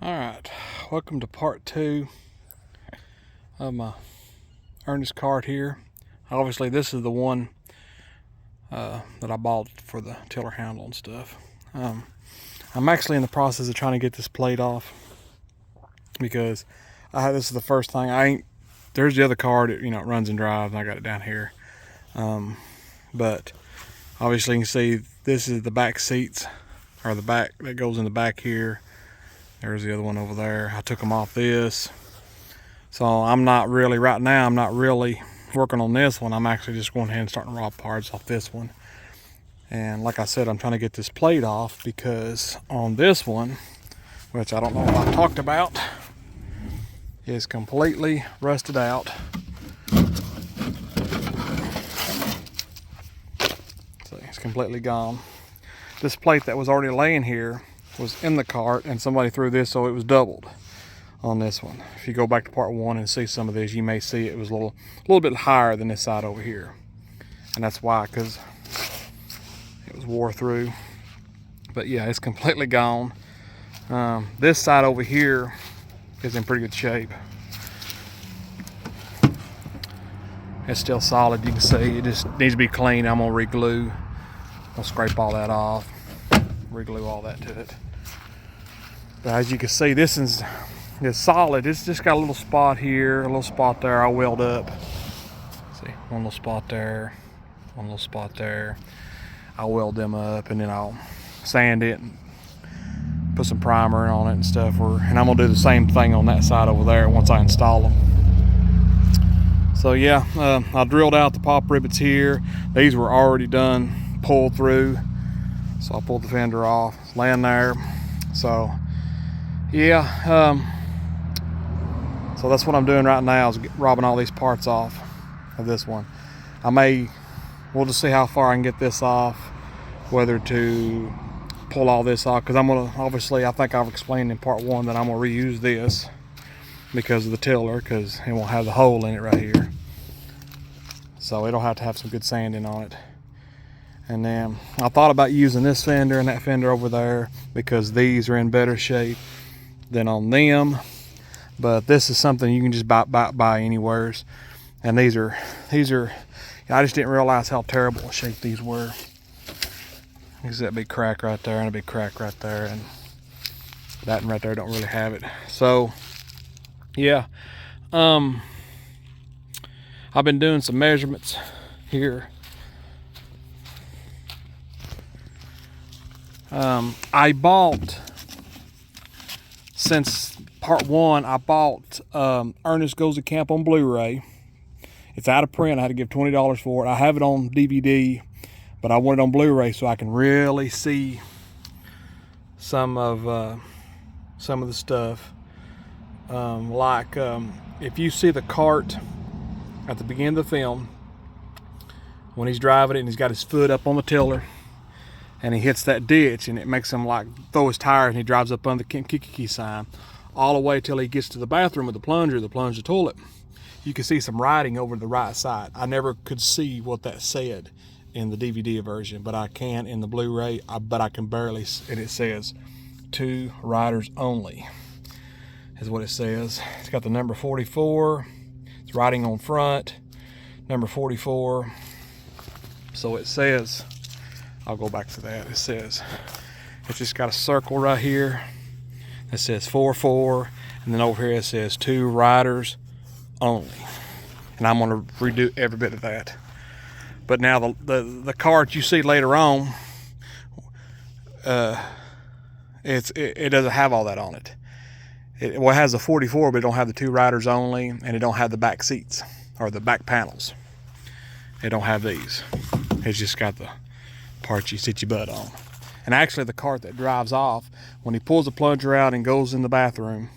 Alright, welcome to part 2 of my Ernest cart here. Obviously this is the one that I bought for the tiller handle and stuff. I'm actually in the process of trying to get this plate off because this is the first thing. There's the other cart, it runs and drives, and I got it down here. But obviously you can see this is the back seats, or the back that goes in the back here. There's the other one over there. I took them off this. So right now, I'm not really working on this one. I'm actually just going ahead and starting to rob parts off this one. And like I said, I'm trying to get this plate off because on this one, which I don't know what I talked about, is completely rusted out. See, it's completely gone. This plate that was already laying here was in the cart, and somebody threw this, so it was doubled on this one. If you go back to part 1 and see some of this, you may see it was a little bit higher than this side over here, and that's why, because it was wore through. But yeah, it's completely gone. This side over here is in pretty good shape. It's still solid, you can see. It just needs to be clean. I'm gonna re-glue. I'll scrape all that off, re-glue all that to it. But as you can see, this is solid. It's just got a little spot here, a little spot there. I'll weld up. See, one little spot there, one little spot there. I'll weld them up, and then I'll sand it and put some primer on it and stuff. And I'm gonna do the same thing on that side over there once I install them. So yeah, I drilled out the pop rivets here. These were already done, pulled through. So I pulled the fender off, it's laying there. So yeah, so that's what I'm doing right now, is robbing all these parts off of this one. We'll just see how far I can get this off, whether to pull all this off, because I'm gonna, obviously, I think I've explained in part 1 that I'm gonna reuse this because of the tiller, because it won't have the hole in it right here. So it'll have to have some good sanding on it. And then I thought about using this fender and that fender over there because these are in better shape than on them. But this is something you can just buy anywheres. And these are, I just didn't realize how terrible a shape these were. There's that big crack right there and a big crack right there, and that one right there don't really have it. So yeah, I've been doing some measurements here. I bought, since part 1, I bought Ernest Goes To Camp on Blu-ray. It's out of print. I had to give $20 for it. I have it on DVD, but I want it on Blu-ray so I can really see some of the stuff. If you see the cart at the beginning of the film, when he's driving it and he's got his foot up on the tiller, and he hits that ditch, and it makes him like throw his tires, and he drives up under the Kiki sign all the way till he gets to the bathroom with the plunger toilet. You can see some writing over the right side. I never could see what that said in the DVD version, but I can in the Blu-ray, but I can barely, and it says 2 riders only is what it says. It's got the number 44. It's writing on front, number 44. So it says, I'll go back to that. It says, it's just got a circle right here that says 44, and then over here it says 2 riders only. And I'm gonna redo every bit of that. But now the cart you see later on, it doesn't have all that on it. It has the 44, but it don't have the 2 riders only, and it don't have the back seats or the back panels. It don't have these. It's just got the part you sit your butt on. And actually the cart that drives off, when he pulls the plunger out and goes in the bathroom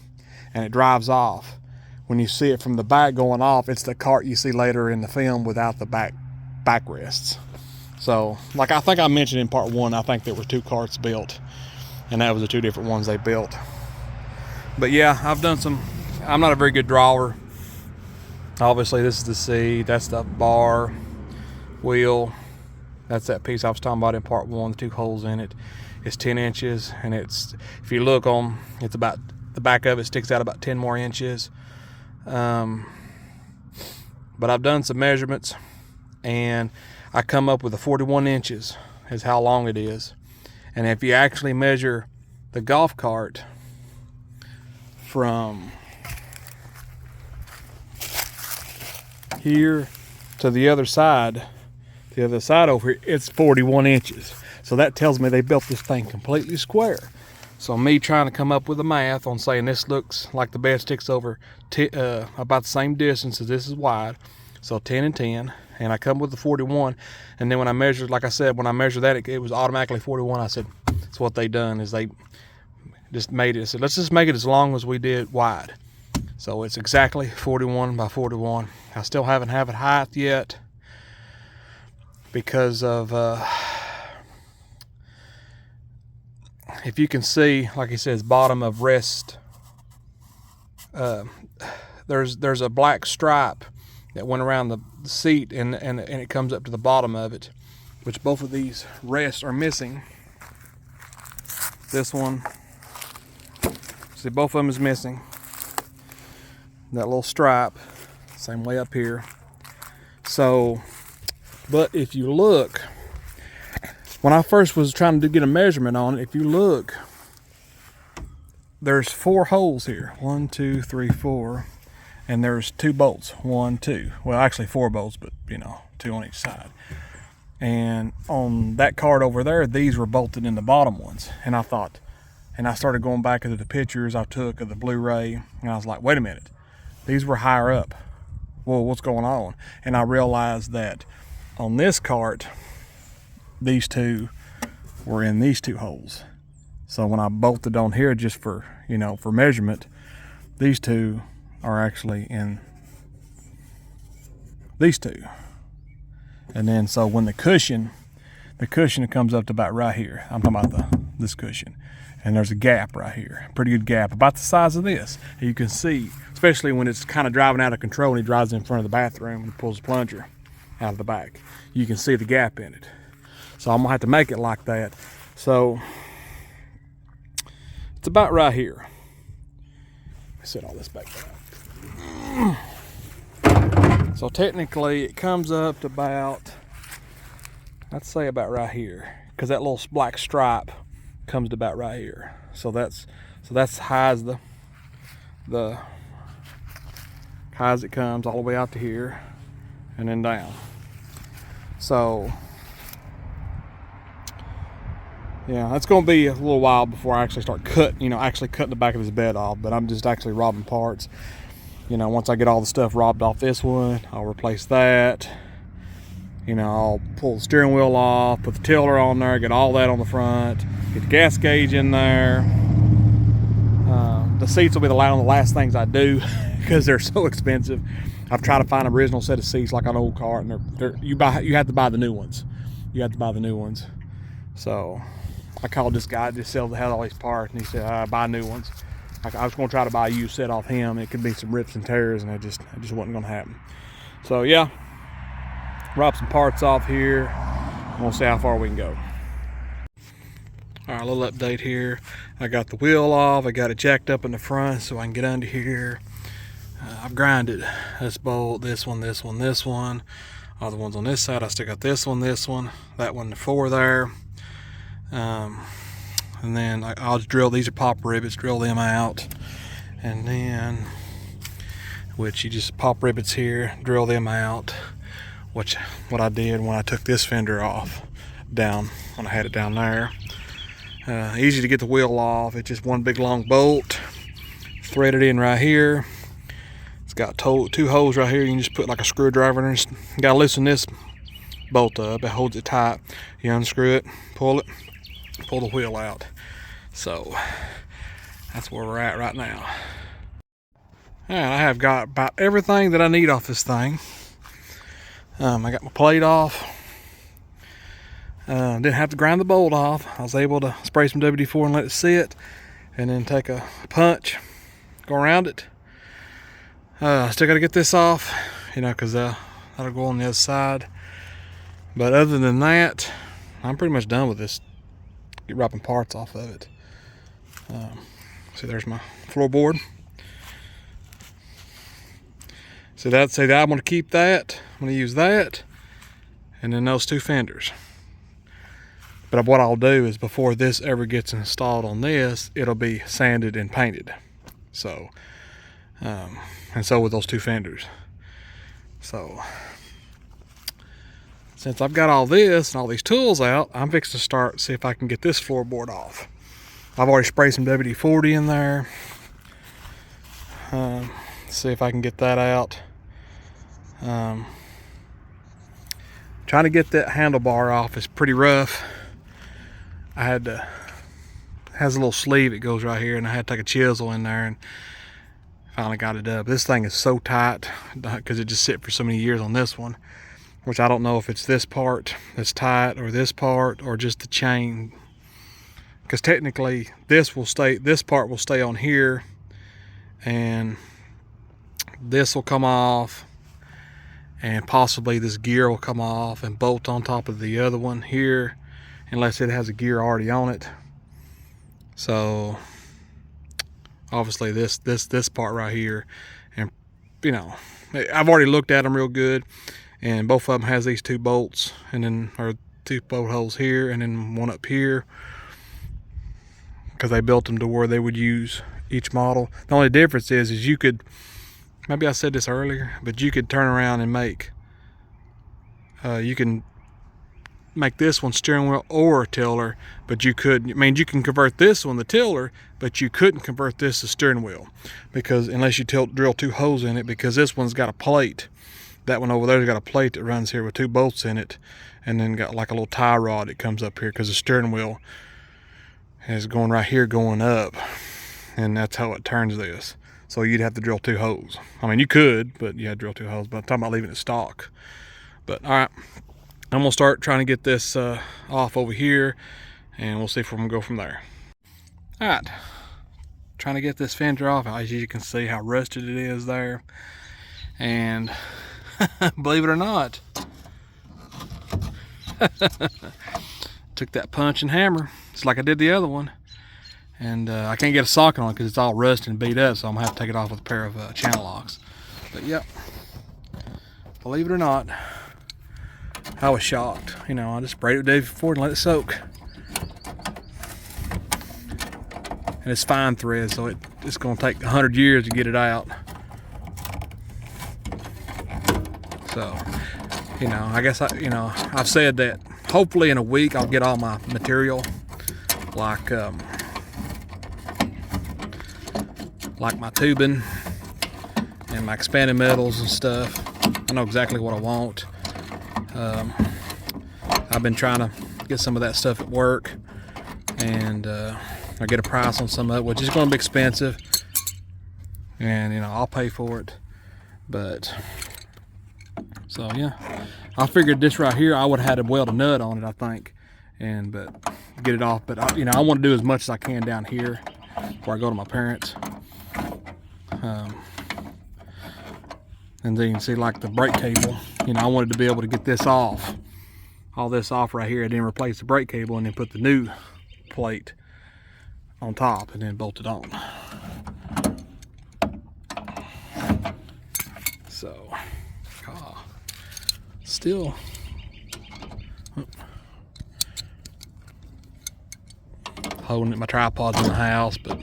and it drives off, when you see it from the back going off, it's the cart you see later in the film without the backrests. So like I think I mentioned in part 1, I think there were 2 carts built, and that was the 2 different ones they built. But yeah, I'm not a very good drawer. Obviously this is the seat, that's the bar, wheel. That's that piece I was talking about in part 1, the 2 holes in it. It's 10 inches, and it's, if you look on, it's about the back of it sticks out about 10 more inches. But I've done some measurements, and I come up with a 41 inches is how long it is. And if you actually measure the golf cart from here to the other side over here, it's 41 inches. So that tells me they built this thing completely square. So me trying to come up with the math on saying this looks like the bed sticks over about the same distance as this is wide, so 10 and 10, and I come with the 41, and then when I measured, like I said, when I measured that, it was automatically 41. I said, so what they done is they just made it, said, let's just make it as long as we did wide. So it's exactly 41 by 41. I still haven't have it height yet because of, if you can see, like he says, bottom of rest, there's a black stripe that went around the seat, and it comes up to the bottom of it, which both of these rests are missing. This one, see, both of them is missing. That little stripe, same way up here. So, but if you look, when I first was trying to get a measurement on it, if you look, there's 4 holes here. 1, 2, 3, 4. And there's 2 bolts. 1, 2. Well, actually 4 bolts, but 2 on each side. And on that card over there, these were bolted in the bottom ones. And I thought, and I started going back into the pictures I took of the Blu-ray, and I was like, wait a minute. These were higher up. Whoa, what's going on? And I realized that on this cart, these 2 were in these 2 holes. So when I bolted on here just for, for measurement, these 2 are actually in these 2. And then so when the cushion comes up to about right here. I'm talking about this cushion. And there's a gap right here, pretty good gap, about the size of this. And you can see, especially when it's kind of driving out of control and he drives in front of the bathroom and pulls the plunger out of the back, you can see the gap in it. So I'm gonna have to make it like that. So it's about right here. Let me set all this back down. So technically it comes up to about, I'd say about right here, because that little black stripe comes to about right here. So that's high as high as it comes, all the way out to here and then down. So yeah, it's going to be a little while before I actually start cutting the back of this bed off, but I'm just actually robbing parts. Once I get all the stuff robbed off this one, I'll replace that. I'll pull the steering wheel off, put the tiller on there, get all that on the front, get the gas gauge in there. The seats will be the last things I do because they're so expensive. I've tried to find an original set of seats like an old car, and you have to buy the new ones. So I called this guy that had all these parts, and he said, buy new ones. I was going to try to buy a used set off him. It could be some rips and tears, and it just wasn't going to happen. So yeah, rob some parts off here. We'll see how far we can go. All right, a little update here. I got the wheel off. I got it jacked up in the front so I can get under here. I've grinded this bolt, this one, all the ones on this side. I still got this one, that one, the 4 there. And then I'll just drill, these are pop rivets, drill them out. And then, which you just pop rivets here, drill them out. What I did when I took this fender off down, when I had it down there. Easy to get the wheel off. It's just one big long bolt, threaded in right here. It's got 2 holes right here. You can just put like a screwdriver in there. You gotta loosen this bolt up. It holds it tight. You unscrew it, pull the wheel out. So that's where we're at right now. And I have got about everything that I need off this thing. I got my plate off. Didn't have to grind the bolt off. I was able to spray some WD-4 and let it sit, and then take a punch, go around it. Still got to get this off, because that'll go on the other side. But other than that, I'm pretty much done with this. Get wrapping parts off of it. See, there's my floorboard. So that I'm gonna keep that. I'm gonna use that, and then those two fenders. But what I'll do is before this ever gets installed on this, it'll be sanded and painted. So, and so with those two fenders. So, since I've got all this and all these tools out, I'm fixing to start, see if I can get this floorboard off. I've already sprayed some WD-40 in there. See if I can get that out. Trying to get that handlebar off is pretty rough. I had to, has a little sleeve that goes right here, and I had to take a chisel in there and finally got it up. This thing is so tight because it just sit for so many years on this one, which I don't know if it's this part that's tight or this part or just the chain, because technically this part will stay on here, and this will come off, and possibly this gear will come off and bolt on top of the other one here, unless it has a gear already on it. So obviously this part right here, and you know, I've already looked at them real good, and both of them has these two bolts, and then or two bolt holes here and then one up here, because they built them to where they would use each model. The only difference is you could, maybe I said this earlier, but you could turn around and make you can make this one steering wheel or tiller, but you could, I mean, you can convert this one the tiller, but you couldn't convert this to steering wheel, because unless you drill two holes in it, because this one's got a plate. That one over there's got a plate that runs here with two bolts in it, and then got like a little tie rod that comes up here, because the steering wheel is going right here going up, and that's how it turns this. So you'd have to drill two holes. I mean, you could, but you had to drill two holes, but I'm talking about leaving it stock. But all right, I'm gonna start trying to get this off over here, and we'll see if we're gonna go from there. All right, trying to get this fender off. As you can see how rusted it is there, and believe it or not, took that punch and hammer just like I did the other one, and I can't get a socket on it because it's all rusted and beat up, so I'm gonna have to take it off with a pair of channel locks. But yep, believe it or not, I was shocked. You know, I just sprayed it with WD-40 and let it soak. And it's fine thread, so it's going to take 100 years to get it out. So, you know, I guess I've said that hopefully in a week I'll get all my material, like my tubing and my expanded metals and stuff. I know exactly what I want. I've been trying to get some of that stuff at work, and I get a price on some of it, which is going to be expensive, and you know, I'll pay for it. But so yeah, I figured this right here I would have had to weld a nut on it, I think, but get it off. But you know, I want to do as much as I can down here before I go to my parents. And then you can see like the brake cable, you know, I wanted to be able to get this off, all this off right here, and then replace the brake cable, and then put the new plate on top and then bolt it on. So still holding it. My tripod's in the house, but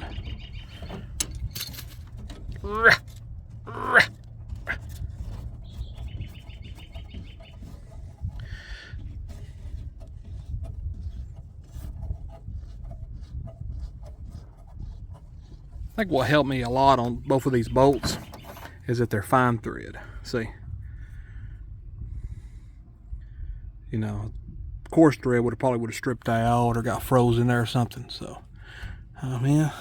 I think what helped me a lot on both of these bolts is that they're fine thread. See, you know, coarse thread probably would have stripped out or got froze in there or something. So, yeah.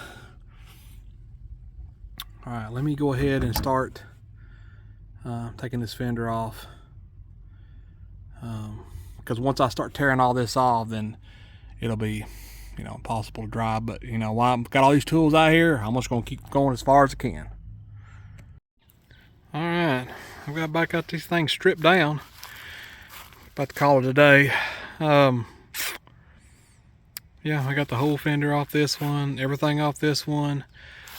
All right, let me go ahead and start taking this fender off, because once I start tearing all this off, then it'll be, you know, impossible to drive. But you know, while I've got all these tools out here, I'm just gonna keep going as far as I can. All right, I've got back got these things stripped down. About to call it a day. You yeah, I got the whole fender off this one, everything off this one.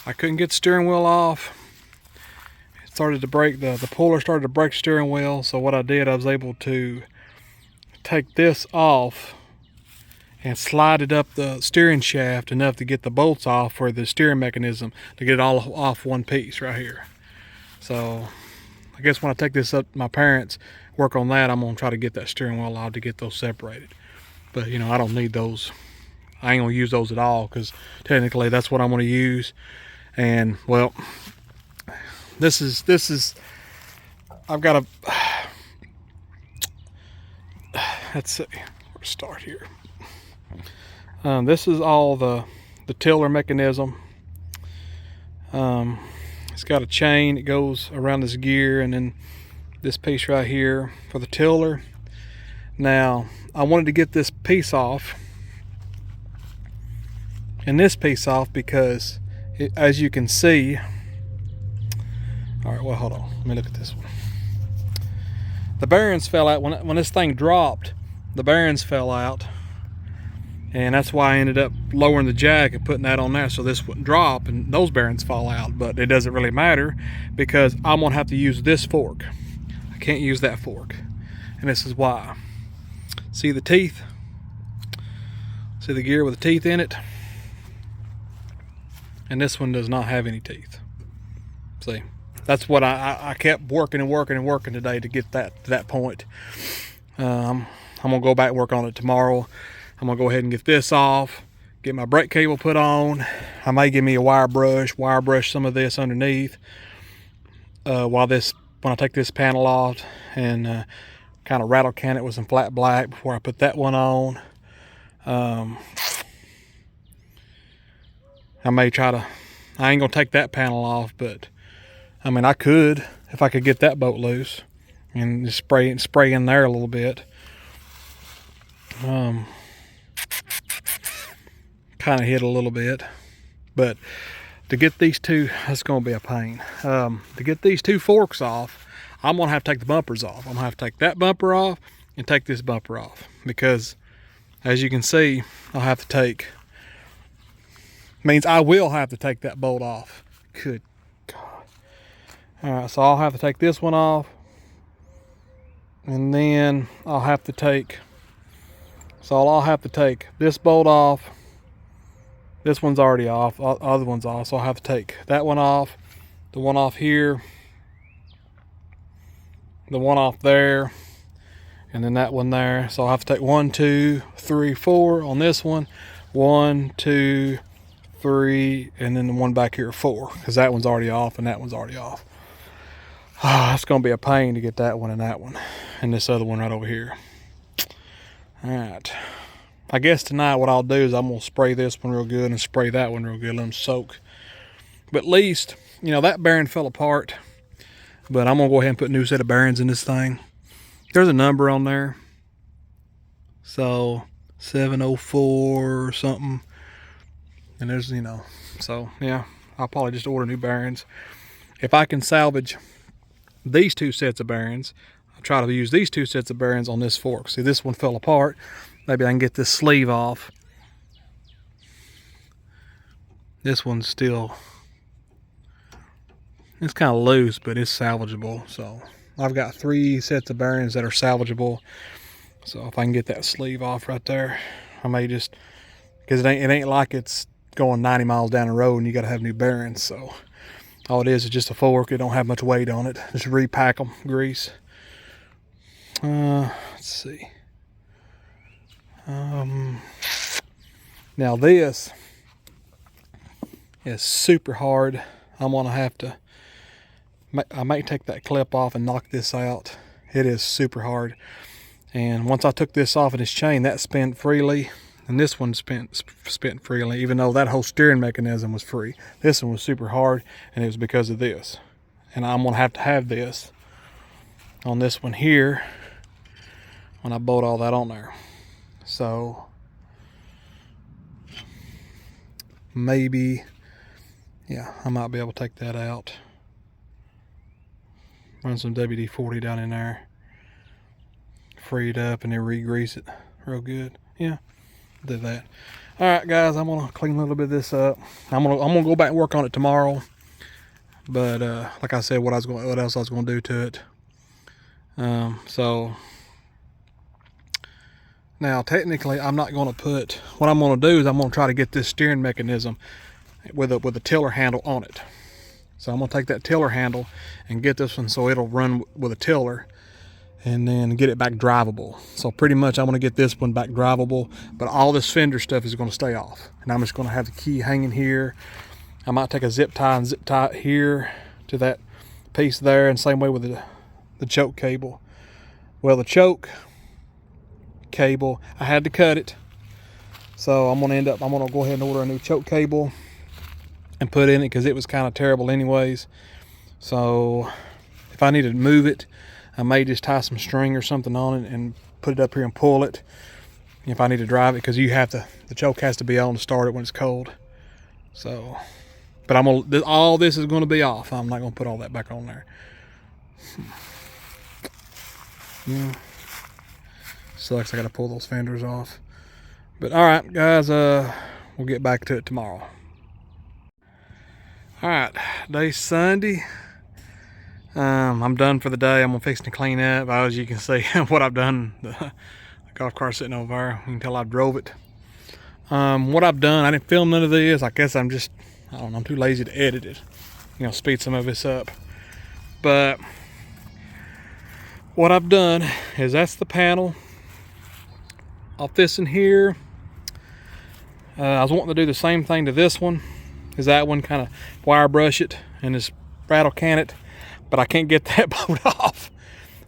I couldn't get the steering wheel off. It started to break, the puller started to break the steering wheel. So what I did, I was able to take this off and slide it up the steering shaft enough to get the bolts off for the steering mechanism, to get it all off one piece right here. So I guess when I take this up to my parents, work on that, I'm gonna try to get that steering wheel out to get those separated. But you know, I don't need those. I ain't gonna use those at all, because technically that's what I'm gonna use. And well, this is I've got a let's see where to start here. This is all the tiller mechanism. It's got a chain that goes around this gear, and then this piece right here for the tiller. Now I wanted to get this piece off and this piece off because as you can see, all right, well, hold on, let me look at this one. The bearings fell out when this thing dropped. The bearings fell out, and that's why I ended up lowering the jack and putting that on there so this wouldn't drop and those bearings fall out. But it doesn't really matter, because I'm gonna have to use this fork. I can't use that fork, and this is why. See the teeth? See the gear with the teeth in it? And this one does not have any teeth. See, that's what I kept working and working and working today to get that to that point. I'm gonna go back and work on it tomorrow. I'm gonna go ahead and get this off, get my brake cable put on. I may give me a wire brush some of this underneath when I take this panel off, and kind of rattle can it with some flat black before I put that one on. I may try to, I ain't gonna take that panel off, but I mean, I could, if I could get that bolt loose and just spray in there a little bit. Kind of hit a little bit, but to get these two, that's gonna be a pain. To get these two forks off, I'm gonna have to take the bumpers off. I'm gonna have to take that bumper off and take this bumper off, because as you can see, I'll have to take, means I will have to take that bolt off. Good God. All right, so I'll have to take this one off, and then I'll have to take, so I'll have to take this bolt off. This one's already off, the other one's off, so I'll have to take that one off, the one off here, the one off there, and then that one there. So I'll have to take 1, 2, 3, 4 on this one. 1, 2, 3, and then the one back here 4, because that one's already off and that one's already off. It's gonna be a pain to get that one and this other one right over here. All right, I guess tonight what I'll do is I'm gonna spray this one real good and spray that one real good, let them soak. But at least, you know, that bearing fell apart, but I'm gonna go ahead and put a new set of bearings in this thing. There's a number on there, so 704 or something, and there's, you know, so yeah, I'll probably just order new bearings. If I can salvage these two sets of bearings, I'll try to use these two sets of bearings on this fork. See, this one fell apart. Maybe I can get this sleeve off. This one's still, it's kind of loose, but it's salvageable. So I've got 3 sets of bearings that are salvageable. So if I can get that sleeve off right there, I may just, because it ain't like it's going 90 miles down the road and you got to have new bearings. So all it is just a fork. It don't have much weight on it. Just repack them, grease. Let's see. Now this is super hard. I'm gonna have to, I might take that clip off and knock this out. It is super hard. And once I took this off of this chain, that spent freely, and this one spent freely, even though that whole steering mechanism was free. This one was super hard, and it was because of this. And I'm gonna have this on this one here when I bolt all that on there. So maybe, yeah, I might be able to take that out. Run some WD-40 down in there, free it up, and then re-grease it real good. Yeah, do that. All right, guys, I'm gonna clean a little bit of this up. I'm gonna go back and work on it tomorrow. But like I said, what else I was gonna do to it. So now technically, I'm not gonna put. What I'm gonna do is I'm gonna try to get this steering mechanism with a tiller handle on it. So I'm gonna take that tiller handle and get this one so it'll run with a tiller, and then get it back drivable. So pretty much I'm gonna get this one back drivable, but all this fender stuff is gonna stay off. And I'm just gonna have the key hanging here. I might take a zip tie and zip tie it here to that piece there, and same way with the choke cable. Well, the choke cable, I had to cut it. So I'm gonna go ahead and order a new choke cable and put in it, because it was kind of terrible anyways. So if I need to move it, I may just tie some string or something on it and put it up here and pull it if I need to drive it, because the choke has to be on to start it when it's cold. So, but all this is gonna be off. I'm not gonna put all that back on there. Yeah. Sucks, I gotta pull those fenders off. But all right, guys, we'll get back to it tomorrow. All right, today's Sunday. I'm done for the day. I'm gonna fix to clean up. As you can see, what I've done. The golf cart sitting over there. You can tell I drove it. What I've done, I didn't film none of this. I guess I don't know, I'm too lazy to edit it. Speed some of this up. But what I've done is that's the panel off this in here. I was wanting to do the same thing to this one, is that one, kind of wire brush it and just rattle can it, but I can't get that bolt off.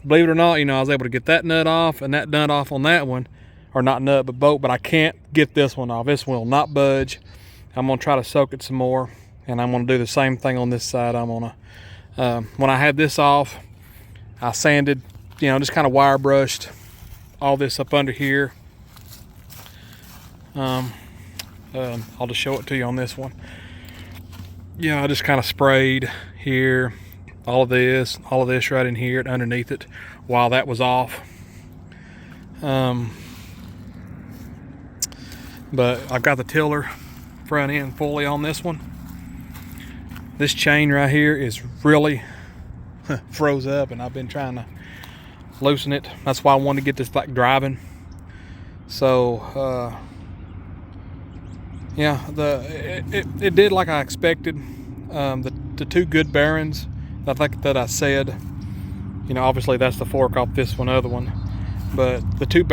Believe it or not, I was able to get that nut off and that nut off on that one, or not nut but bolt, but I can't get this one off. This one will not budge. I'm gonna try to soak it some more, and I'm gonna do the same thing on this side. I'm gonna when I had this off, I sanded, just kind of wire brushed all this up under here. I'll just show it to you on this one. Yeah, I just kind of sprayed here, all of this right in here and underneath it while that was off. But I've got the tiller front end fully on this one. This chain right here is really froze up, and I've been trying to loosen it. That's why I wanted to get this back driving. So yeah, it did like I expected. The two good bearings that I said, obviously that's the fork off this other one, but the two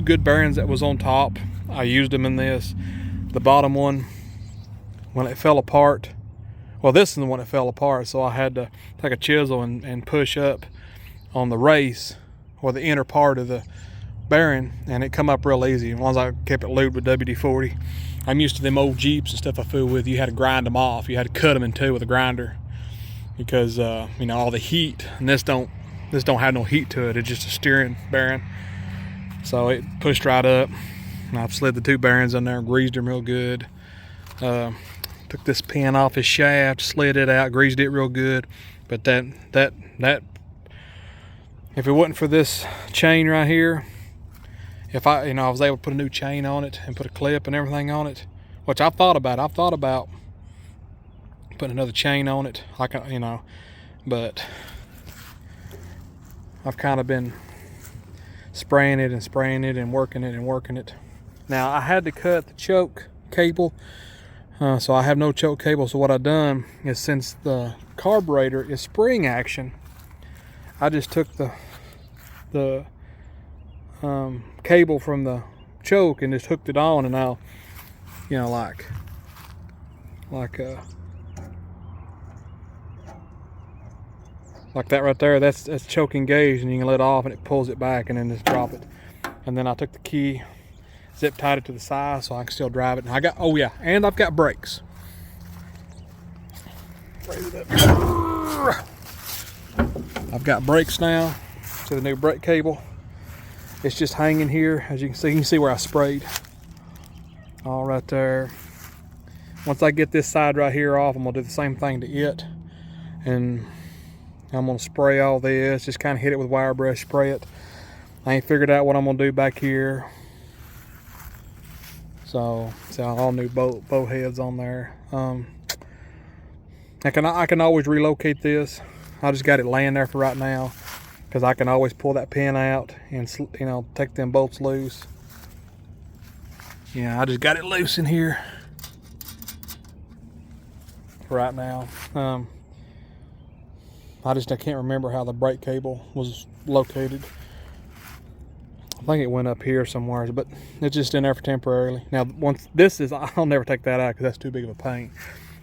good bearings that was on top, I used them in this. The bottom one, when it fell apart, well, this is the one that fell apart, so I had to take a chisel and push up on the race, or the inner part of the bearing, and it come up real easy as long as I kept it lubed with WD-40. I'm used to them old Jeeps and stuff I fool with. You had to grind them off. You had to cut them in two with a grinder, because all the heat, and this don't have no heat to it. It's just a steering bearing. So it pushed right up, and I've slid the two bearings in there and greased them real good. Took this pin off his shaft, slid it out, greased it real good. But that if it wasn't for this chain right here, if I was able to put a new chain on it and put a clip and everything on it, which I've thought about putting another chain on it, but I've kind of been spraying it and working it. Now I had to cut the choke cable, so I have no choke cable. So what I've done is, since the carburetor is spring action, I just took the cable from the choke and just hooked it on, and now like that right there, that's choke engaged, and you can let it off and it pulls it back, and then just drop it. And then I took the key, zip tied it to the side so I can still drive it. And and I've got brakes. Raise it up. I've got brakes now to the new brake cable. It's just hanging here, as you can see where I sprayed. All right there. Once I get this side right here off, I'm gonna do the same thing to it, and I'm gonna spray all this. Just kind of hit it with wire brush, spray it. I ain't figured out what I'm gonna do back here, So it's all new boat heads on there. I can always relocate this. I just got it laying there for right now because I can always pull that pin out and, you know, take them bolts loose. Yeah, I just got it loose in here right now. I can't remember how the brake cable was located. I think it went up here somewhere, but it's just in there for temporarily. Now, once this is, I'll never take that out because that's too big of a pain.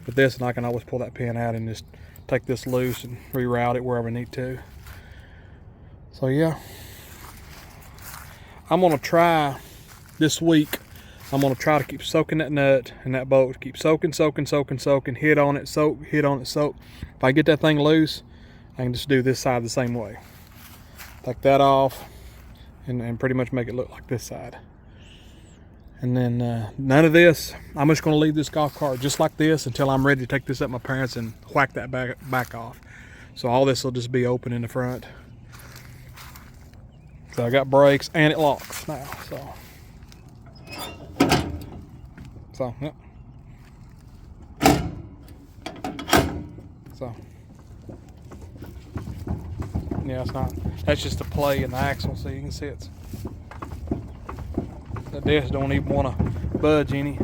But this, and I can always pull that pin out and just take this loose and reroute it wherever I need to. So yeah, I'm gonna try this week. I'm gonna try to keep soaking that nut and that bolt. Keep soaking, hit on it, soak, hit on it, soak. If I get that thing loose, I can just do this side the same way. Take that off and pretty much make it look like this side. And then none of this. I'm just gonna leave this golf cart just like this until I'm ready to take this up my parents and whack that back off. So all this will just be open in the front. So I got brakes and it locks now. So yep. So yeah, it's not. That's just a play in the axle, so you can see it's. The disc don't even want to budge any.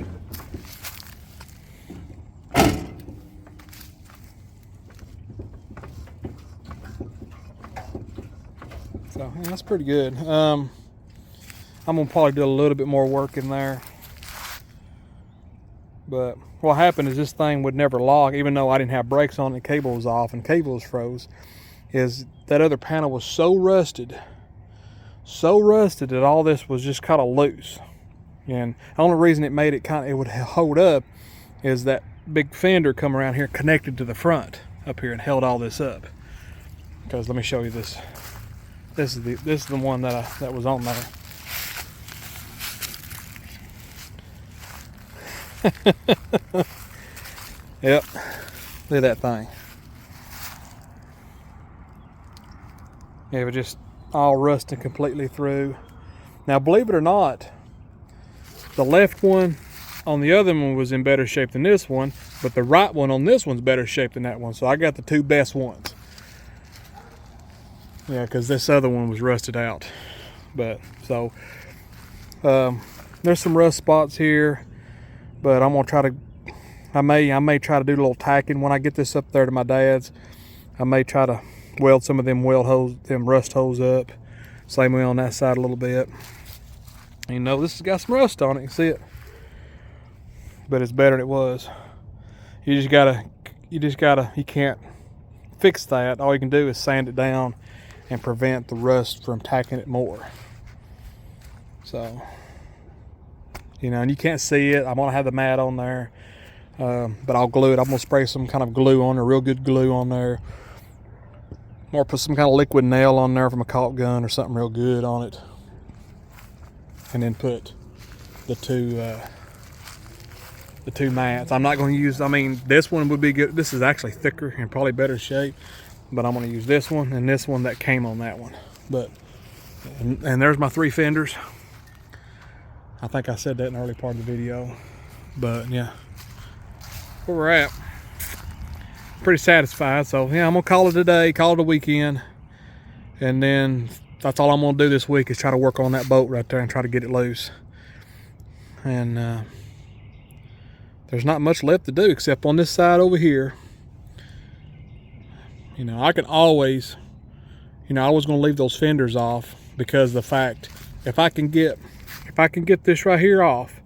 So yeah, that's pretty good. I'm gonna probably do a little bit more work in there. But what happened is this thing would never lock, even though I didn't have brakes on it, the cable was off and cable was froze. Is that other panel was so rusted that all this was just kind of loose. And the only reason it made it it would hold up is that big fender come around here connected to the front up here and held all this up. Because let me show you this. This is the one that was on there. Yep, look at that thing. Yeah, it was just all rusted completely through. Now, believe it or not, the left one on the other one was in better shape than this one, but the right one on this one's better shape than that one. So I got the two best ones. Yeah, because this other one was rusted out. But so there's some rust spots here, but I'm gonna try to. I may try to do a little tacking when I get this up there to my dad's. I may try to weld some of them rust holes up. Same way on that side a little bit. You know, this has got some rust on it. You see it, but it's better than it was. You can't fix that. All you can do is sand it down and prevent the rust from tacking it more. So, you know, and you can't see it. I'm gonna have the mat on there, but I'll glue it. I'm gonna spray some kind of glue on there, real good glue on there, or put some kind of liquid nail on there from a caulk gun or something real good on it, and then put the two mats. I'm not going to use. I mean, this one would be good. This is actually thicker and probably better shape, but I'm going to use this one and this one that came on that one. But and there's my 3 fenders. I think I said that in the early part of the video, but yeah, where we're at. Pretty satisfied. So yeah, I'm gonna call it a day, call it a weekend, and then that's all I'm gonna do this week is try to work on that boat right there and try to get it loose. And there's not much left to do except on this side over here. You know, I can always, you know, I was gonna leave those fenders off because of the fact if I can get this right here off,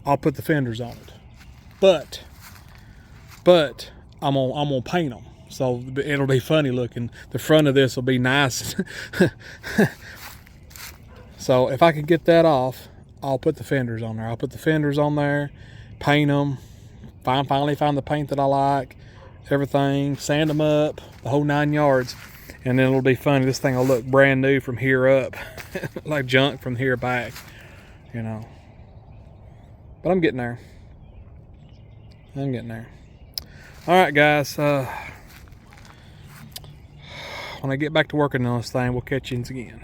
I'll put the fenders on it. But I'm gonna paint them, so it'll be funny looking. The front of this will be nice. So if I can get that off, I'll put the fenders on there. I'll put the fenders on there, paint them, finally find the paint that I like, everything, sand them up, the whole 9 yards, and then it'll be funny. This thing will look brand new from here up, like junk from here back, you know. But I'm getting there. All right, guys. When I get back to working on this thing, we'll catch you again.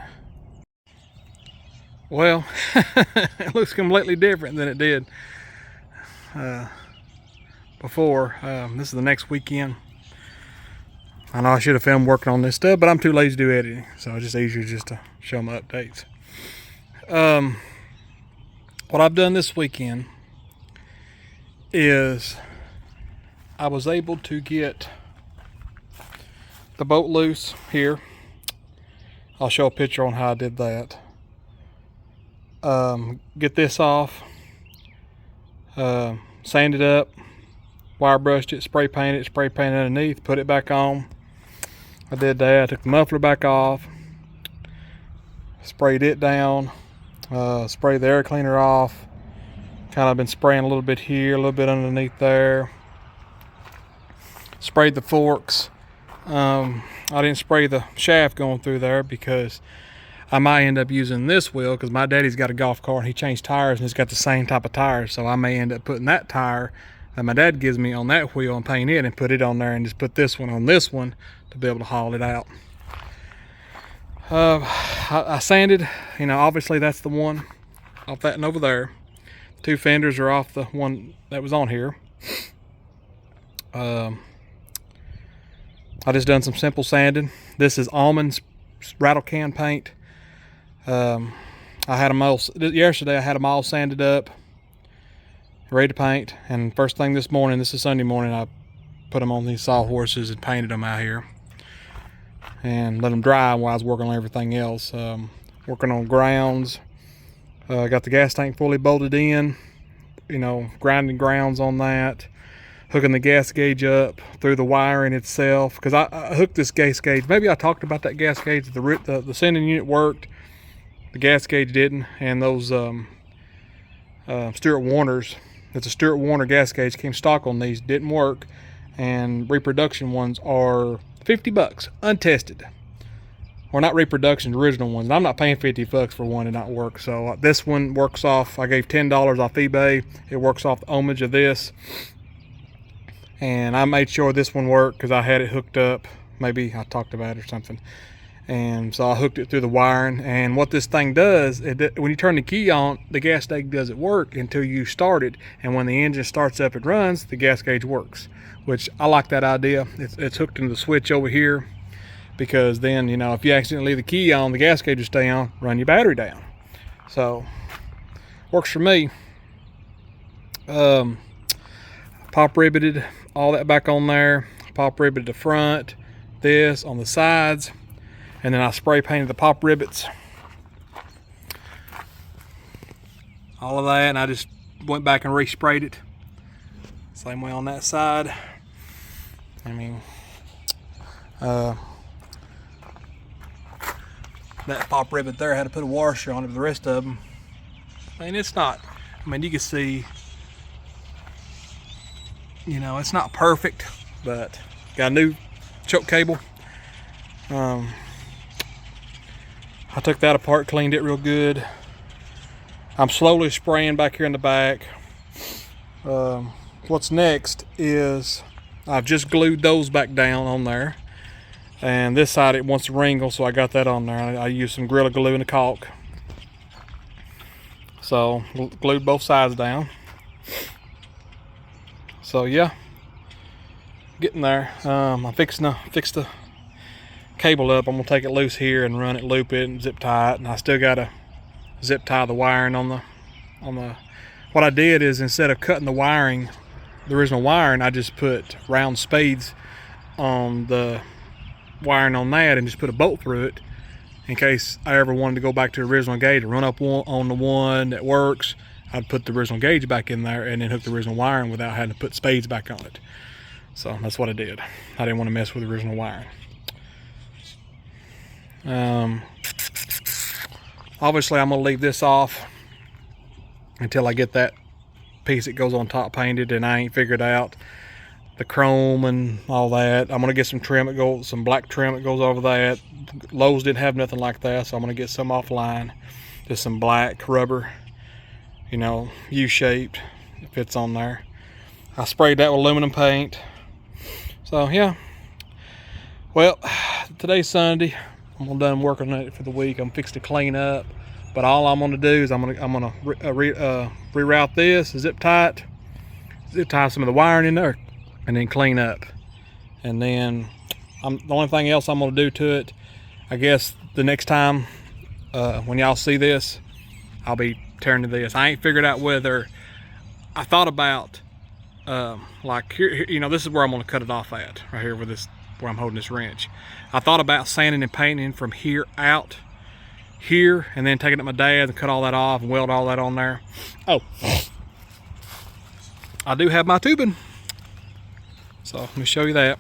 Well, it looks completely different than it did before. This is the next weekend. I know I should have filmed working on this stuff, but I'm too lazy to do editing, so it's just easier just to show my updates. What I've done this weekend is I was able to get the boat loose here. I'll show a picture on how I did that. Get this off, sand it up, wire brushed it, spray painted underneath, put it back on. I did that. I took the muffler back off, sprayed it down, sprayed the air cleaner off. Kind of been spraying a little bit here, a little bit underneath there. Sprayed the forks. I didn't spray the shaft going through there because I might end up using this wheel, because my daddy's got a golf cart and he changed tires and it's got the same type of tires, so I may end up putting that tire that my dad gives me on that wheel and paint it and put it on there and just put this one on this one to be able to haul it out. I sanded, obviously that's the one off that and over there. The two fenders are off the one that was on here. I just done some simple sanding. This is Almond's rattle can paint. I had them all yesterday. I had them all sanded up, ready to paint. And first thing this morning, this is Sunday morning, I put them on these sawhorses and painted them out here and let them dry while I was working on everything else. Working on grounds. Got the gas tank fully bolted in. Grinding grounds on that. Hooking the gas gauge up through the wiring itself, because I hooked this gas gauge. Maybe I talked about that gas gauge. The sending unit worked, the gas gauge didn't, and those Stuart Warners, it's a Stuart Warner gas gauge, came stock on these, didn't work, and reproduction ones are $50 untested, or not reproduction, original ones. And I'm not paying $50 for one to not work. So this one works off, I gave $10 off eBay. It works off the ohmage of this. And I made sure this one worked because I had it hooked up. Maybe I talked about it or something. And so I hooked it through the wiring. And what this thing does, when you turn the key on, the gas gauge doesn't work until you start it. And when the engine starts up and runs, the gas gauge works, which I like that idea. It's hooked into the switch over here, because then, if you accidentally leave the key on, the gas gauge will stay on, run your battery down. So, works for me. Pop ribbeted all that back on there. Pop ribbeted the front, this on the sides, and then I spray painted the pop rivets. All of that, and I just went back and resprayed it. Same way on that side. That pop rivet there, I had to put a washer on it, but the rest of them, it's not, you can see, it's not perfect, but got a new choke cable. I took that apart, cleaned it real good. I'm slowly spraying back here in the back. What's next is I've just glued those back down on there. And this side it wants to wrinkle, so I got that on there. I used some Gorilla Glue and a caulk. So glued both sides down. So yeah, getting there. I'm fixing to fix the cable up. I'm gonna take it loose here and run it, loop it, and zip tie it. And I still gotta zip tie the wiring on the. What I did is, instead of cutting the wiring, the original wiring, I just put round spades on the wiring on that and just put a bolt through it in case I ever wanted to go back to the original gauge and run up on the one that works. I'd put the original gauge back in there and then hook the original wiring without having to put spades back on it. So that's what I did. I didn't want to mess with the original wiring. Obviously I'm going to leave this off until I get that piece that goes on top painted, and I ain't figured out the chrome and all that. I'm gonna get some trim some black trim that goes over that. Lowe's didn't have nothing like that, so I'm gonna get some offline. Just some black rubber, U-shaped. It fits on there. I sprayed that with aluminum paint. So yeah. Well, today's Sunday. I'm done working on it for the week. I'm fixing to clean up, But all I'm gonna do is I'm gonna reroute this, zip tie some of the wiring in there, and then clean up. And then the only thing else I'm gonna do to it, I guess the next time when y'all see this, I'll be turning this. I ain't figured out whether, I thought about like here, you know, this is where I'm gonna cut it off at, right here where I'm holding this wrench. I thought about sanding and painting from here out here, and then taking it to my dad and cut all that off and weld all that on there. Oh, I do have my tubing, so let me show you that.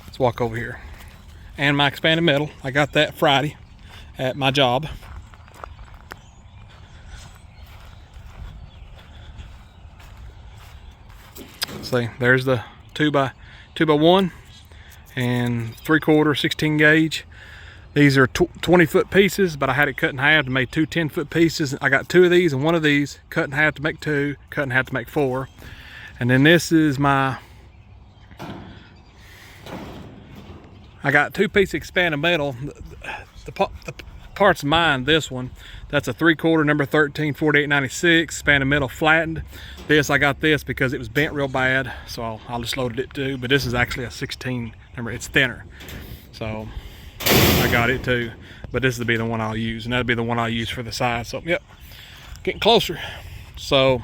Let's walk over here. And my expanded metal, I got that Friday at my job. See, there's the 2x1 and 3/4 16 gauge. These are 20-foot pieces, but I had it cut in half to make two 10-foot pieces. I got 2 of these and 1 of these, cut in half to make 2, cut in half to make 4. And then this is my, I got 2 pieces expanded metal. The parts of mine, this one, that's a 3/4 number 13 4896 expanded metal flattened. This, I got this because it was bent real bad, so I just loaded it too. But this is actually a 16 number, it's thinner, so I got it too. But this will be the one I'll use, and that'll be the one I'll use for the side. So yep, getting closer. So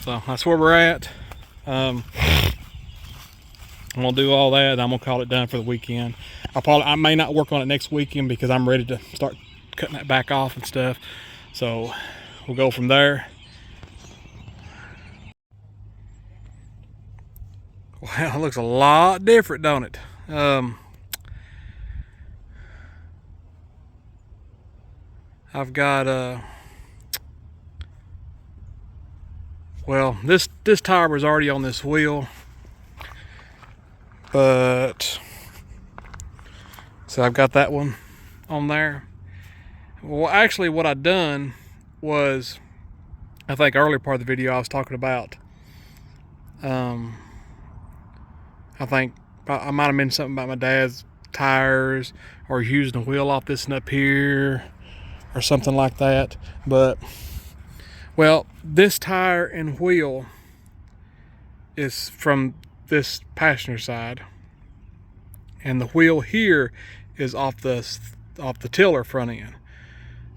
that's where we're at. I'm gonna do all that. I'm gonna call it done for the weekend. I may not work on it next weekend because I'm ready to start cutting that back off and stuff. So we'll go from there. Well, it looks a lot different, don't it? I've got well, this tire was already on this wheel, but so I've got that one on there. Well, actually what I'd done was, I think earlier part of the video I was talking about, I think I might have mentioned something about my dad's tires, or using the wheel off this and up here or something like that. But well, this tire and wheel is from this passenger side, and the wheel here is off the tiller front end.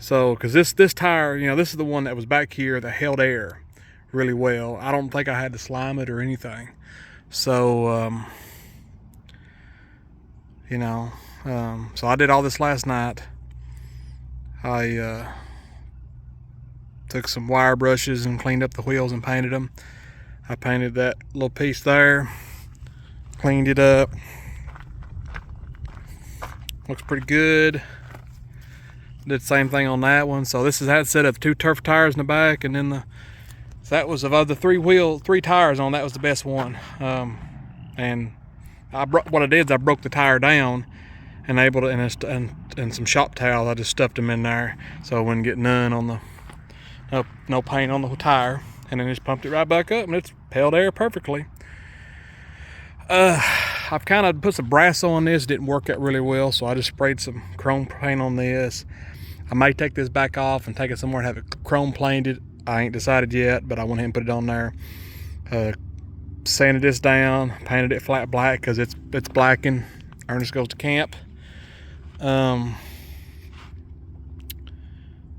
So because this tire, you know, this is the one that was back here that held air really well. I don't think I had to slime it or anything. So you know, so I did all this last night. I took some wire brushes and cleaned up the wheels and painted them. I painted that little piece there, cleaned it up. Looks pretty good. Did the same thing on that one. So this is that set of 2 turf tires in the back, and then so that was, of the 3 tires on, that was the best one. And what I did is I broke the tire down and and some shop towels, I just stuffed them in there so I wouldn't get none on no paint on the tire, and then just pumped it right back up, and it's held air perfectly. I've kind of put some brass on this. It didn't work out really well, so I just sprayed some chrome paint on this. I may take this back off and take it somewhere and have it chrome painted. I ain't decided yet, but I went ahead and put it on there. Sanded this down, painted it flat black because it's blackened. Ernest Goes to Camp.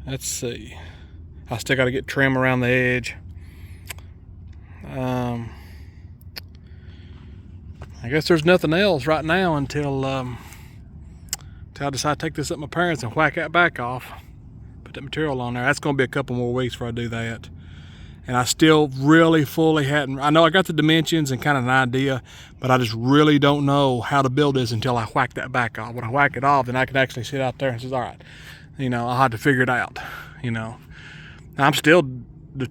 Let's see. I still got to get trim around the edge. I guess there's nothing else right now until I decide to take this up to my parents and whack that back off. Put that material on there. That's going to be a couple more weeks before I do that. And I still really fully hadn't, I know I got the dimensions and kind of an idea, but I just really don't know how to build this until I whack that back off. When I whack it off, then I can actually sit out there and say, all right, you know, I'll have to figure it out, you know. I'm still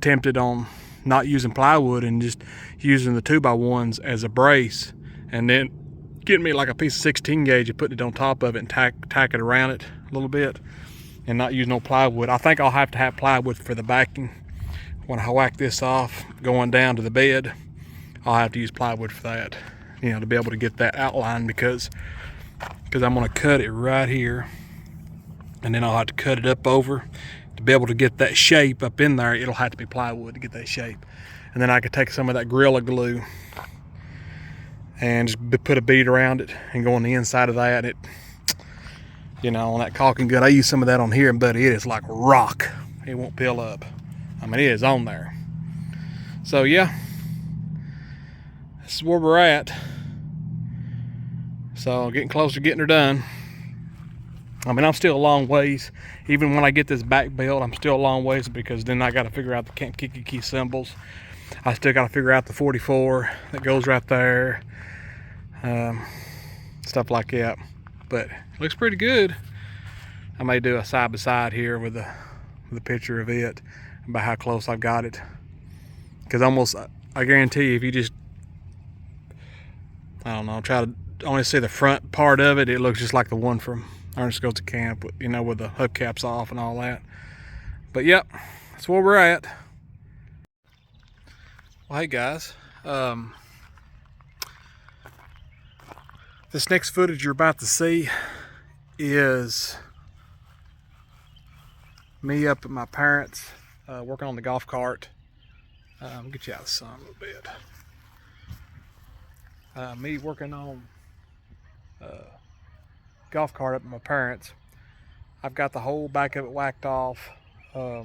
tempted on not using plywood and just using the 2x1s as a brace, and then getting me like a piece of 16 gauge and putting it on top of it and tack it around it a little bit, and not use no plywood. I think I'll have to have plywood for the backing. When I whack this off going down to the bed, I'll have to use plywood for that, you know, to be able to get that outline, because because I'm going to cut it right here, and then I'll have to cut it up over to be able to get that shape up in there. It'll have to be plywood to get that shape, and then I could take some of that Gorilla Glue and just put a bead around it and go on the inside of that. It, you know, on that caulking gun, I use some of that on here, but it is like rock. It won't peel up. I mean, it is on there. So yeah, this is where we're at. So getting close to getting her done. I mean, I'm still a long ways. Even when I get this back built, I'm still a long ways, because then I got to figure out the Camp Kiki symbols. I still got to figure out the 44 that goes right there. Stuff like that. But it looks pretty good. I may do a side by side here with the picture of it about how close I've got it. Because almost, I guarantee you, if you just, I don't know, try to only see the front part of it, it looks just like the one from Ernest Goes To Camp, you know, with the hubcaps off and all that. But yep, that's where we're at. Well, hey guys, this next footage you're about to see is me up at my parents' working on the golf cart. Get you out of the sun a little bit. Me working on golf cart up at my parents'. I've got the whole back of it whacked off. I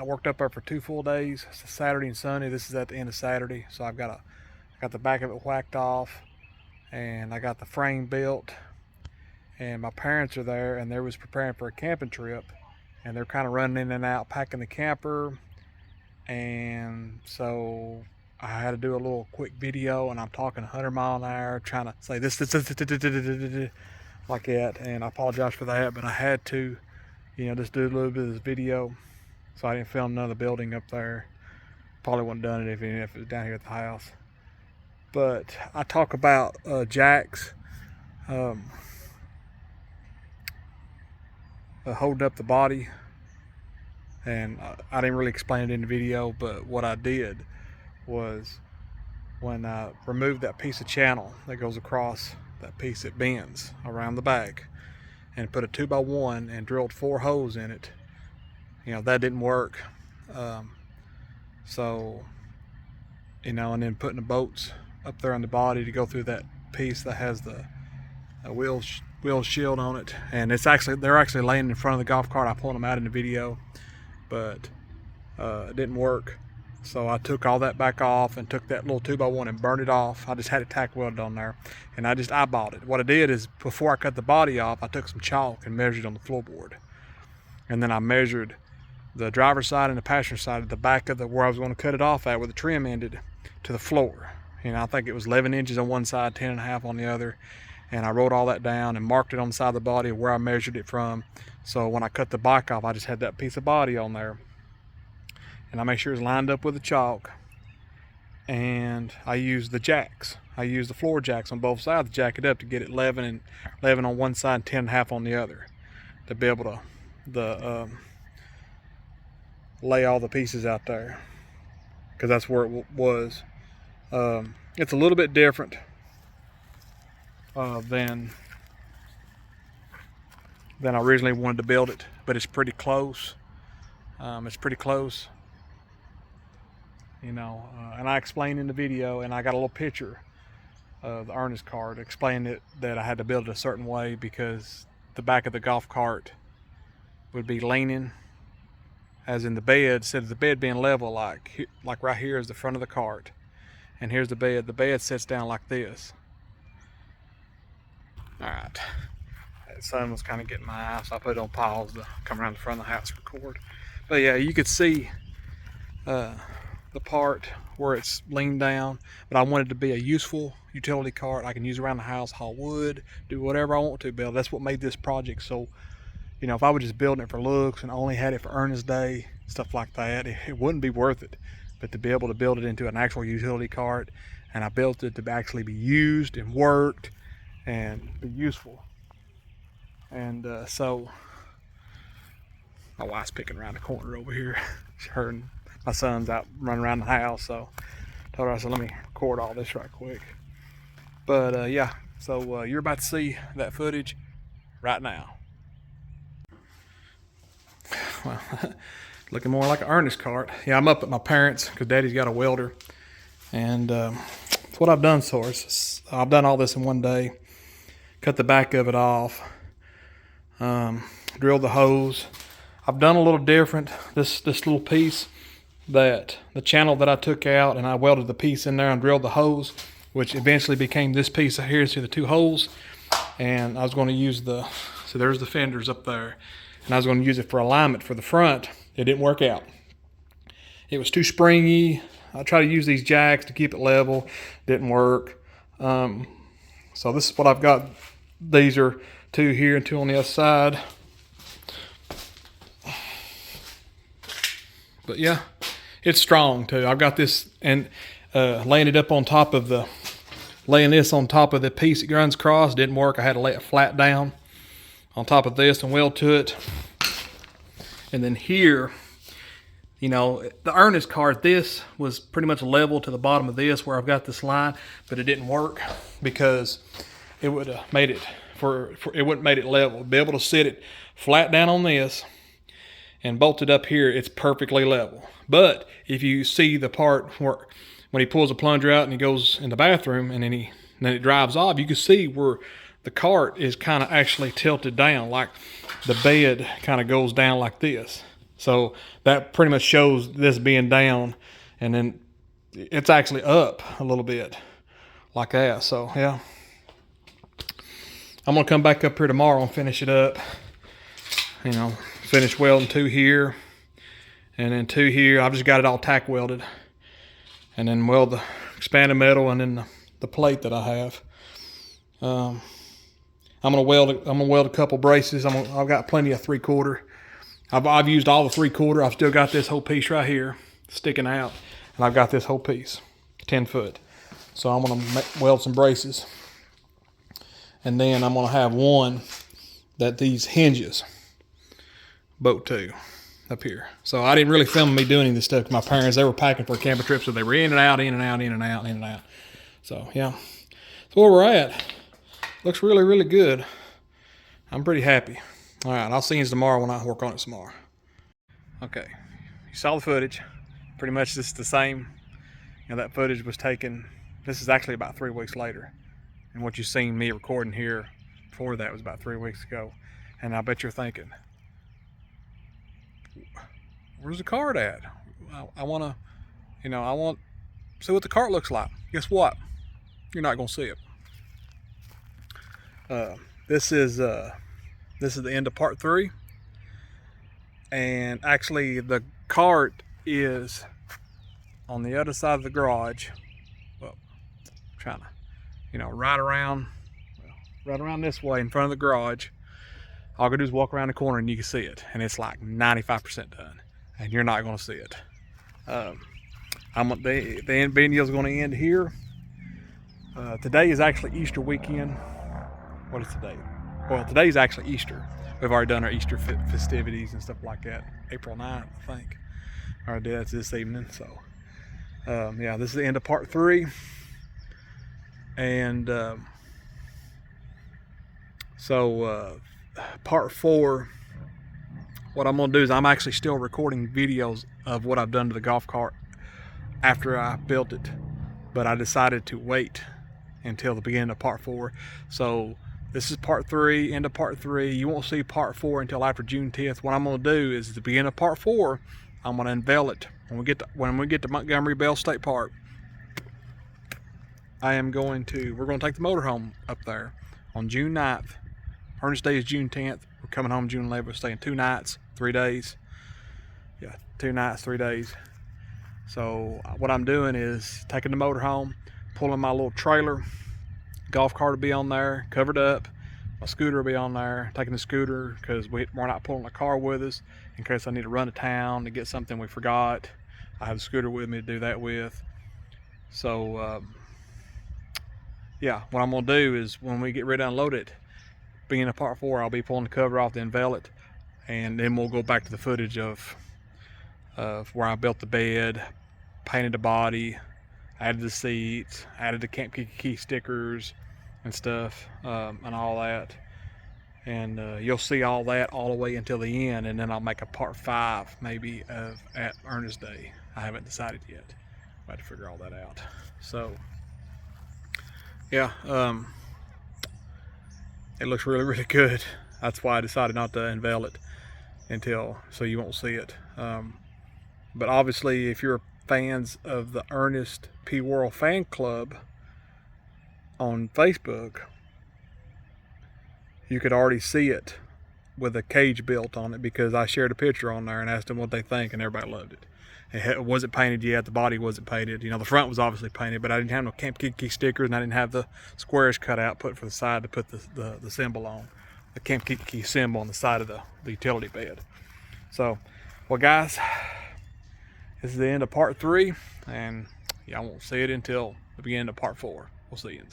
worked up there for 2 full days, Saturday and Sunday. This is at the end of Saturday, so I got the back of it whacked off, and I got the frame built. And my parents are there, and they was preparing for a camping trip, and they're kind of running in and out packing the camper. And so I had to do a little quick video, and I'm talking 100 miles an hour, trying to say this like that. And I apologize for that, but I had to, you know, just do a little bit of this video, so I didn't film none of the building up there. Probably wouldn't have done it even if it was down here at the house. But I talk about jacks holding up the body, and I didn't really explain it in the video, but what I did was, when I removed that piece of channel that goes across that piece that bends around the back, and put a 2x1 and drilled 4 holes in it, you know, that didn't work. So, you know, and then putting the bolts up there on the body to go through that piece that has the wheel shield on it, and they're actually laying in front of the golf cart. I pulled them out in the video, but it didn't work. So I took all that back off and took that little 2x1 and burned it off. I just had it tack welded on there, and I just eyeballed it. What I did is, before I cut the body off, I took some chalk and measured on the floorboard, and then I measured the driver's side and the passenger side at the back of where I was going to cut it off at, where the trim ended, to the floor. You know, I think it was 11 inches on one side, 10.5 on the other. And I wrote all that down and marked it on the side of the body where I measured it from. So when I cut the bike off, I just had that piece of body on there. And I make sure it's lined up with the chalk. And I used the jacks. I used the floor jacks on both sides to jack it up to get it 11 on one side and 10.5 on the other, to be able to lay all the pieces out there, because that's where it was. It's a little bit different than I originally wanted to build it, but it's pretty close. It's pretty close, you know. And I explained in the video, and I got a little picture of the Ernest cart explaining it, that I had to build it a certain way because the back of the golf cart would be leaning, as in the bed, instead of the bed being level, like right here is the front of the cart, and here's the bed. The bed sits down like this. Alright, that sun was kind of getting my eye, so I put it on pause to come around the front of the house and record. But yeah, you could see the part where it's leaned down, but I wanted it to be a useful utility cart I can use around the house, haul wood, do whatever I want to build. That's what made this project so, you know, if I was just building it for looks and only had it for Ernest Day, stuff like that, it wouldn't be worth it. But to be able to build it into an actual utility cart, and I built it to actually be used and worked and be useful. And so my wife's picking around the corner over here. Her and my son's out running around the house, so I told her, I said, let me record all this right quick. But yeah, So you're about to see that footage right now. Well, looking more like an Ernest cart. Yeah, I'm up at my parents' because Daddy's got a welder. And it's what I've done, source. I've done all this in one day. Cut the back of it off. Drilled the hose. I've done a little different. This little piece, that the channel that I took out, and I welded the piece in there and drilled the hose, which eventually became this piece here. See the two holes? And I was going to use so there's the fenders up there. And I was going to use it for alignment for the front. It didn't work out. It was too springy. I tried to use these jacks to keep it level. Didn't work. So this is what I've got. These are two here and two on the other side. But yeah, it's strong too. I've got this and laying this on top of the piece that runs across. Didn't work. I had to lay it flat down on top of this and weld to it. And then here, you know, the Ernest cart, this was pretty much level to the bottom of this where I've got this line, but it didn't work because it would have made it it wouldn't made it level. Be able to sit it flat down on this and bolted up here, it's perfectly level. But if you see the part where when he pulls the plunger out and he goes in the bathroom and then it drives off, you can see where the cart is kind of actually tilted down, like the bed kind of goes down like this. So that pretty much shows this being down, and then it's actually up a little bit like that. So yeah, I'm gonna come back up here tomorrow and finish it up. You know, finish welding two here and then two here. I've just got it all tack welded, and then weld the expanded metal and then the plate that I have. I'm gonna weld a couple braces. I've got plenty of 3/4. I've used all the 3/4. I've still got this whole piece right here sticking out, and I've got this whole piece, 10 foot. So I'm gonna weld some braces, and then I'm gonna have one that these hinges bolt to up here. So I didn't really film me doing any of this stuff. My parents, they were packing for a camping trip, so they were in and out, in and out, in and out, in and out. So yeah, that's where we're at. Looks really, really good. I'm pretty happy. All right, I'll see you tomorrow when I work on it some more. Okay, you saw the footage. Pretty much this is the same. You know, that footage was taken, this is actually about 3 weeks later. And what you've seen me recording here before that was about 3 weeks ago. And I bet you're thinking, where's the cart at? I want to see what the cart looks like. Guess what? You're not going to see it. This is the end of part 3, and actually the cart is on the other side of the garage. Well, trying to, you know, right around this way in front of the garage. All I gotta do is walk around the corner and you can see it, and it's like 95% done, and you're not gonna see it. The end video is gonna end here. Today is actually Easter weekend. What is today? Well, today's actually Easter. We've already done our Easter festivities and stuff like that. April 9th, I think. Our dad's this evening. So, yeah, this is the end of part 3. And part 4, what I'm going to do is I'm actually still recording videos of what I've done to the golf cart after I built it. But I decided to wait until the beginning of part 4. So this is part 3, end of part 3. You won't see part 4 until after June 10th. What I'm going to do is at the beginning of part 4, I'm going to unveil it. When we get to Montgomery Bell State Park, we're going to take the motorhome up there on June 9th. Ernest Day is June 10th. We're coming home June 11th. We're staying 2 nights, 3 days. Yeah, 2 nights, 3 days. So what I'm doing is taking the motorhome, pulling my little trailer. Golf cart will be on there, covered up. My scooter will be on there, taking the scooter because we're not pulling a car with us in case I need to run to town to get something we forgot. I have the scooter with me to do that with. So, yeah, what I'm going to do is when we get ready to unload it, being a part 4, I'll be pulling the cover off to unveil it, and then we'll go back to the footage of where I built the bed, painted the body, added the seats, added the Camp Kiki stickers, and stuff, and all that. And you'll see all that all the way until the end, and then I'll make a part 5 maybe of at Ernest Day. I haven't decided yet. I have to figure all that out. So yeah, it looks really, really good. That's why I decided not to unveil it until, so you won't see it. But obviously, if you're fans of the Ernest P. Worrell fan club on Facebook, you could already see it with a cage built on it, because I shared a picture on there and asked them what they think, and everybody loved it. It wasn't painted yet. The body wasn't painted. You know, the front was obviously painted, but I didn't have no Camp Kiki stickers, and I didn't have the squares cut out, put for the side to put the symbol on. The Camp Kiki symbol on the side of the utility bed. So, well guys, this is the end of part 3, and y'all won't see it until the beginning of part 4. We'll see you.